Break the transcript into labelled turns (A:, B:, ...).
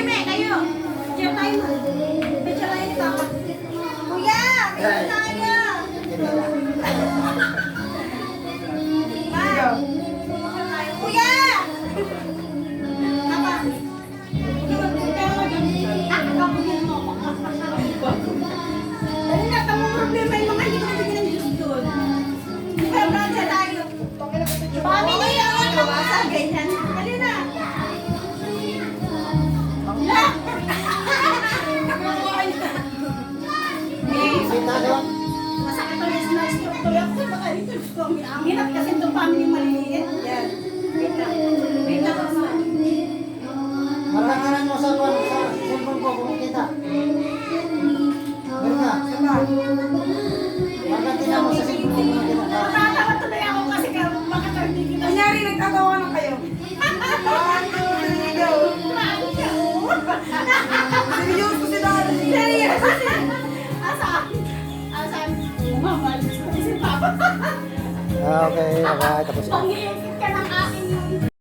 A: me, kayo. Diyan tayo. Picture tayo nito. Kuya, picture tayo. Ma, kuya! Papa. Dali na, tamang problema yung mga hindi ko nabigyan ng Diyos doon. Kaya bransya tayo. Family, ang nawasa, ganyan. Dali na. La!
B: Sita doon.
A: Masakit ang stroke tuloy ako. Baka dito gusto ang hirap kasi itong family maliliit. Yan. Wait lang. Wait lang ako.
B: Marakanan mo sa cellphone ko kung kita. Berka. Marakanan mo sa cellphone ko kung kita.
A: Natatawa tuloy ako kasi bakit ang hindi kita.
C: Kunyari, nagtatawa na kayo.
A: Grabe siya, oh.
C: Seryoso si Daddy.
A: Seryoso siya. Asan? Asan? Mamalis ko si Papa.
B: Okay, okay, tapos na.
A: Panghiligit ka ng aking